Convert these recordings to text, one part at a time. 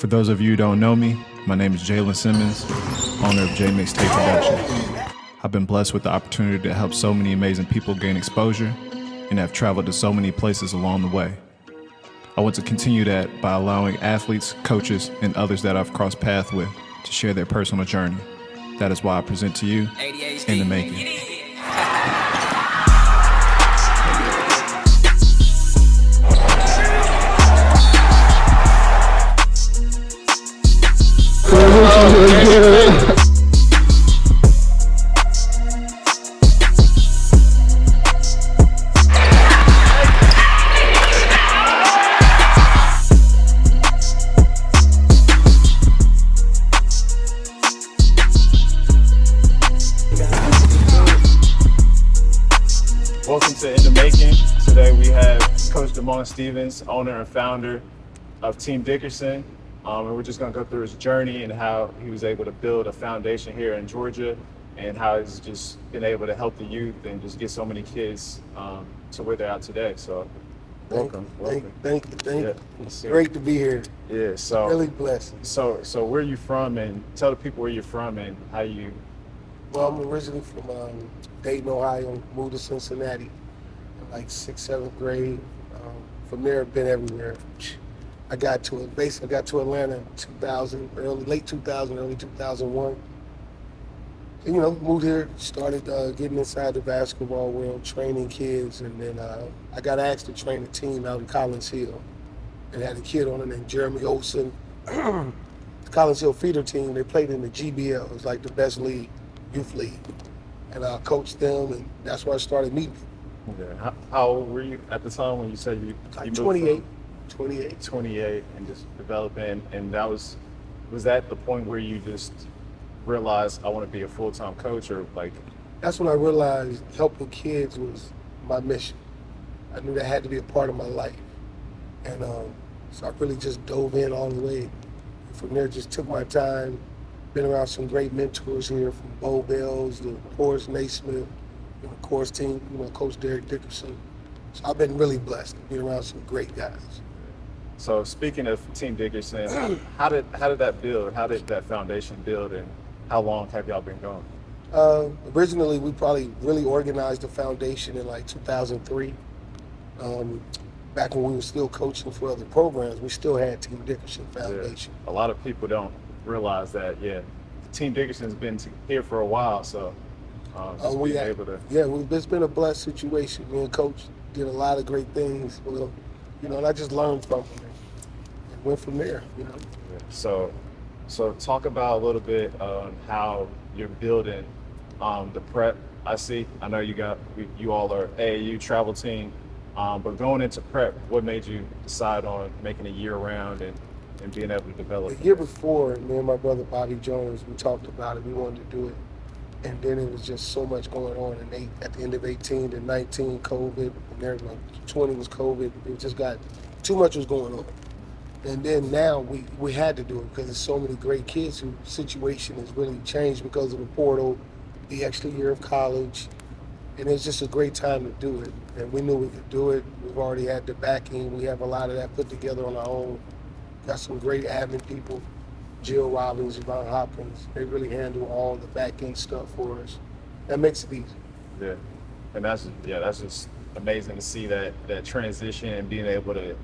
For those of you who don't know me, my name is Jalen Simmons, owner of JMixtape Productions. I've been blessed with the opportunity to help so many amazing people gain exposure and have traveled to so many places along the way. I want to continue that by allowing athletes, coaches, and others that I've crossed paths with to share their personal journey. That is why I present to you In the Making. Welcome to In the Making. Today we have Coach Damon Stevens, owner and founder of Team Dickerson. And we're just going to go through his journey and how he was able to build a foundation here in Georgia and how he's just been able to help the youth and just get so many kids to where they're at today. So welcome. Thank you. Yeah. It's great to be here. Yeah, so Really blessed. So where are you from, and tell the people where you're from and how you... Well, I'm originally from Dayton, Ohio, moved to Cincinnati in like 6th, 7th grade. From there, I've been everywhere. I got to Atlanta in 2000, late 2000, early 2001. And, moved here, started getting inside the basketball world, training kids, and then I got asked to train a team out in Collins Hill. And had a kid on it named Jeremy Olsen. The Collins Hill feeder team, they played in the GBL. It was like the best league, youth league. And I coached them, and that's where I started meeting people. Yeah. How old were you at the time when you said you Like moved 28. 28 and just developing, and was that the point where you just realized I want to be a full-time coach, or like... That's when I realized helping kids was my mission. I knew that had to be a part of my life. And so I really just dove in all the way. And from there, just took my time, been around some great mentors here, from Bo Bells to Horace Naismith, of course, team, Coach Derek Dickerson. So I've been really blessed to be around some great guys. So speaking of Team Dickerson, how did that build? How did that foundation build, and how long have y'all been going? Originally, we probably really organized the foundation in like 2003. Back when we were still coaching for other programs, we still had Team Dickerson Foundation. Yeah. A lot of people don't realize that, Team Dickerson's been here for a while, so it's been a blessed situation. Me and Coach did a lot of great things, and I just learned from them and went from there, Yeah. So talk about a little bit on how you're building the prep. I know you all are AAU travel team, but going into prep, what made you decide on making it year-round and being able to develop? The year before, me and my brother Bobby Jones, we talked about it. We wanted to do it, and then it was just so much going on. And at the end of 18 to 19, COVID, and then 20 was COVID. It just got too much was going on. And then now we had to do it because there's so many great kids whose situation has really changed because of the portal, the extra year of college, and it's just a great time to do it. And we knew we could do it. We've already had the backing. We have a lot of that put together on our own. Got some great admin people, Jill Robbins, Yvonne Hopkins. They really handle all the back end stuff for us. That makes it easy. Yeah, and that's just amazing to see that transition and being able to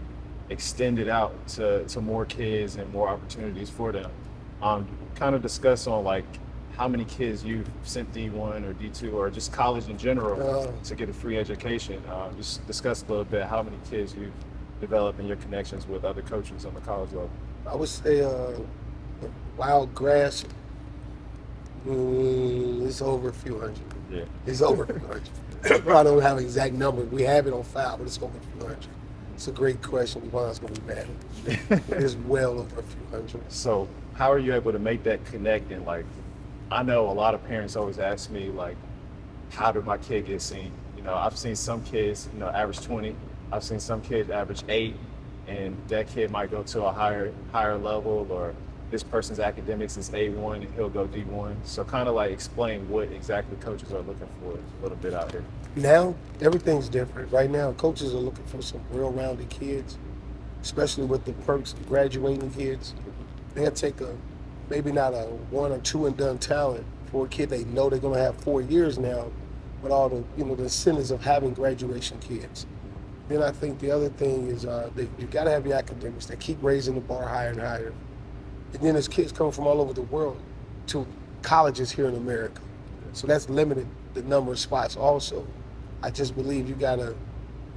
extend it out to more kids and more opportunities for them. Kind of discuss on like how many kids you've sent D1 or D2 or just college in general to get a free education. Just discuss a little bit how many kids you've developed and your connections with other coaches on the college level. I would say wild grass, it's over a few hundred. Yeah. It's over a few hundred. I don't have an exact number. We have it on file, but it's over a few hundred. It's a great question. Yvonne's going to be mad. It's well over a few hundred. So how are you able to make that connect? And like, I know a lot of parents always ask me, like, how did my kid get seen? I've seen some kids, average 20. I've seen some kids average 8, and that kid might go to a higher level, or this person's academics is A1 and he'll go D1. So kind of like explain what exactly coaches are looking for a little bit out here. Now, everything's different. Right now, coaches are looking for some real rounded kids, especially with the perks of graduating kids. they'll take maybe not a 1 or 2 and done talent for a kid they know they're going to have 4 years now, with all the the incentives of having graduation kids. Then I think the other thing is that you got to have your academics that keep raising the bar higher and higher. And then there's kids coming from all over the world to colleges here in America. So that's limited the number of spots also. I just believe you got to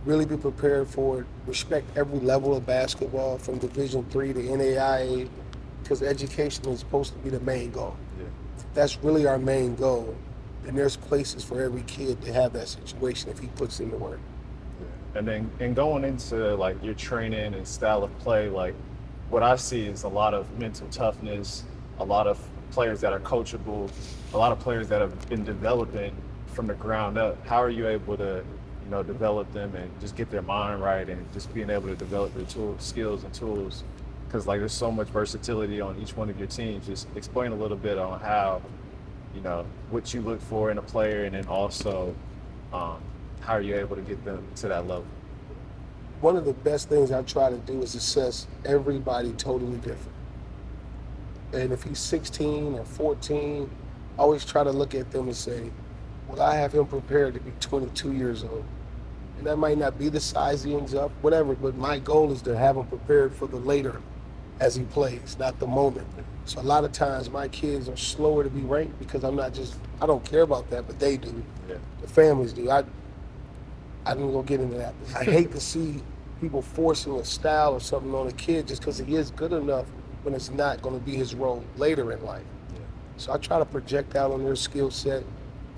really be prepared for it, respect every level of basketball from Division III to NAIA, because education is supposed to be the main goal. Yeah. If that's really our main goal, then there's places for every kid to have that situation if he puts in the work. And then going into like your training and style of play, like what I see is a lot of mental toughness, a lot of players that are coachable, a lot of players that have been developing from the ground up. How are you able to, develop them and just get their mind right and just being able to develop their skills and tools? Because like there's so much versatility on each one of your teams. Just explain a little bit on how, what you look for in a player, and then also how are you able to get them to that level? One of the best things I try to do is assess everybody totally different. And if he's 16 or 14, I always try to look at them and say, well, I have him prepared to be 22 years old. And that might not be the size he ends up, whatever, but my goal is to have him prepared for the later as he plays, not the moment. So a lot of times my kids are slower to be ranked because I don't care about that, but they do. Yeah. The families do. I didn't go get into that. I hate to see people forcing a style or something on a kid just because he is good enough when it's not going to be his role later in life. Yeah. So I try to project out on their skill set,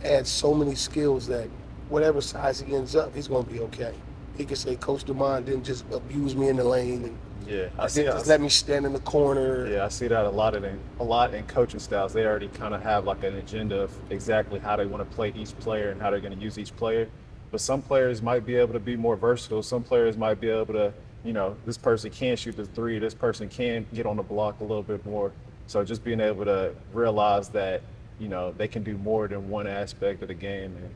add so many skills that whatever size he ends up, he's going to be okay. He can say, Coach DeMond didn't just abuse me in the lane and just let me stand in the corner. Yeah, I see that a lot in coaching styles. They already kind of have like an agenda of exactly how they want to play each player and how they're going to use each player. But some players might be able to be more versatile. Some players might be able to, this person can shoot the three, this person can get on the block a little bit more. So just being able to realize that, they can do more than one aspect of the game and,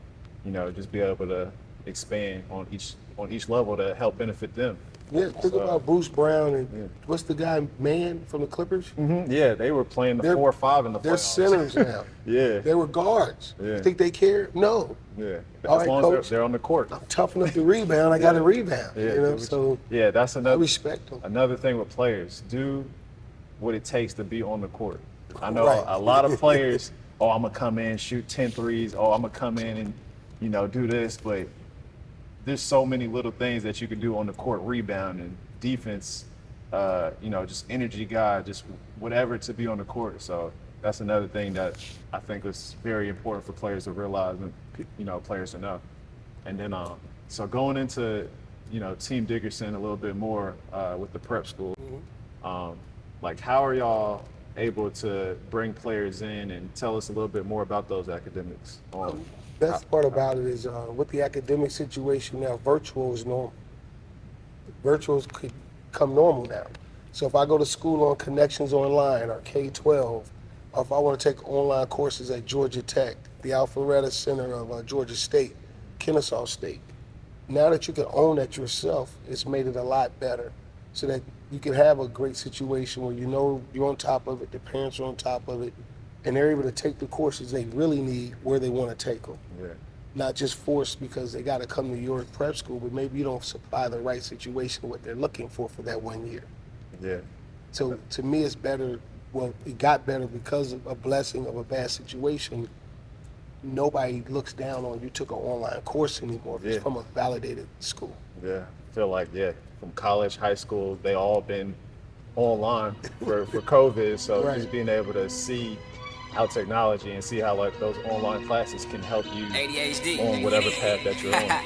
just be able to expand on each level to help benefit them. Yeah, think about Bruce Brown and what's the guy, Mann from the Clippers? Mm-hmm. Yeah, they were playing the 4 or 5 in the playoffs. They're centers now. Yeah. They were guards. Yeah. You think they care? No. Yeah. All as right, long Coach, as they're on the court. I'm tough enough to rebound. I got to rebound. Yeah, so yeah, that's I another respect them. Another thing with players, do what it takes to be on the court. I know Right. a lot of players, I'm gonna come in, shoot 10 threes, I'm gonna come in and do this, but there's so many little things that you can do on the court, rebound and defense, just energy guy, just whatever to be on the court. So that's another thing that I think is very important for players to realize and, players to know. And then, so going into, Team Dickerson a little bit more with the prep school, like how are y'all able to bring players in and tell us a little bit more about those academics? Best part about it is with the academic situation now, virtual is normal. Virtuals could come normal now. So if I go to school on Connections Online or K-12, or if I want to take online courses at Georgia Tech, the Alpharetta Center of Georgia State, Kennesaw State, now that you can own that yourself, it's made it a lot better so that you can have a great situation where you're on top of it, the parents are on top of it, and they're able to take the courses they really need where they want to take them. Yeah. Not just forced because they got to come to your prep school, but maybe you don't supply the right situation, what they're looking for that 1 year. Yeah. So to me, it's better. Well, it got better because of a blessing of a bad situation. Nobody looks down on you took an online course anymore. It's from a validated school. Yeah. I feel like, from college, high school, they all been online for COVID. So Right. just being able to see how technology and see how like those online classes can help you ADHD. on whatever path that you're on.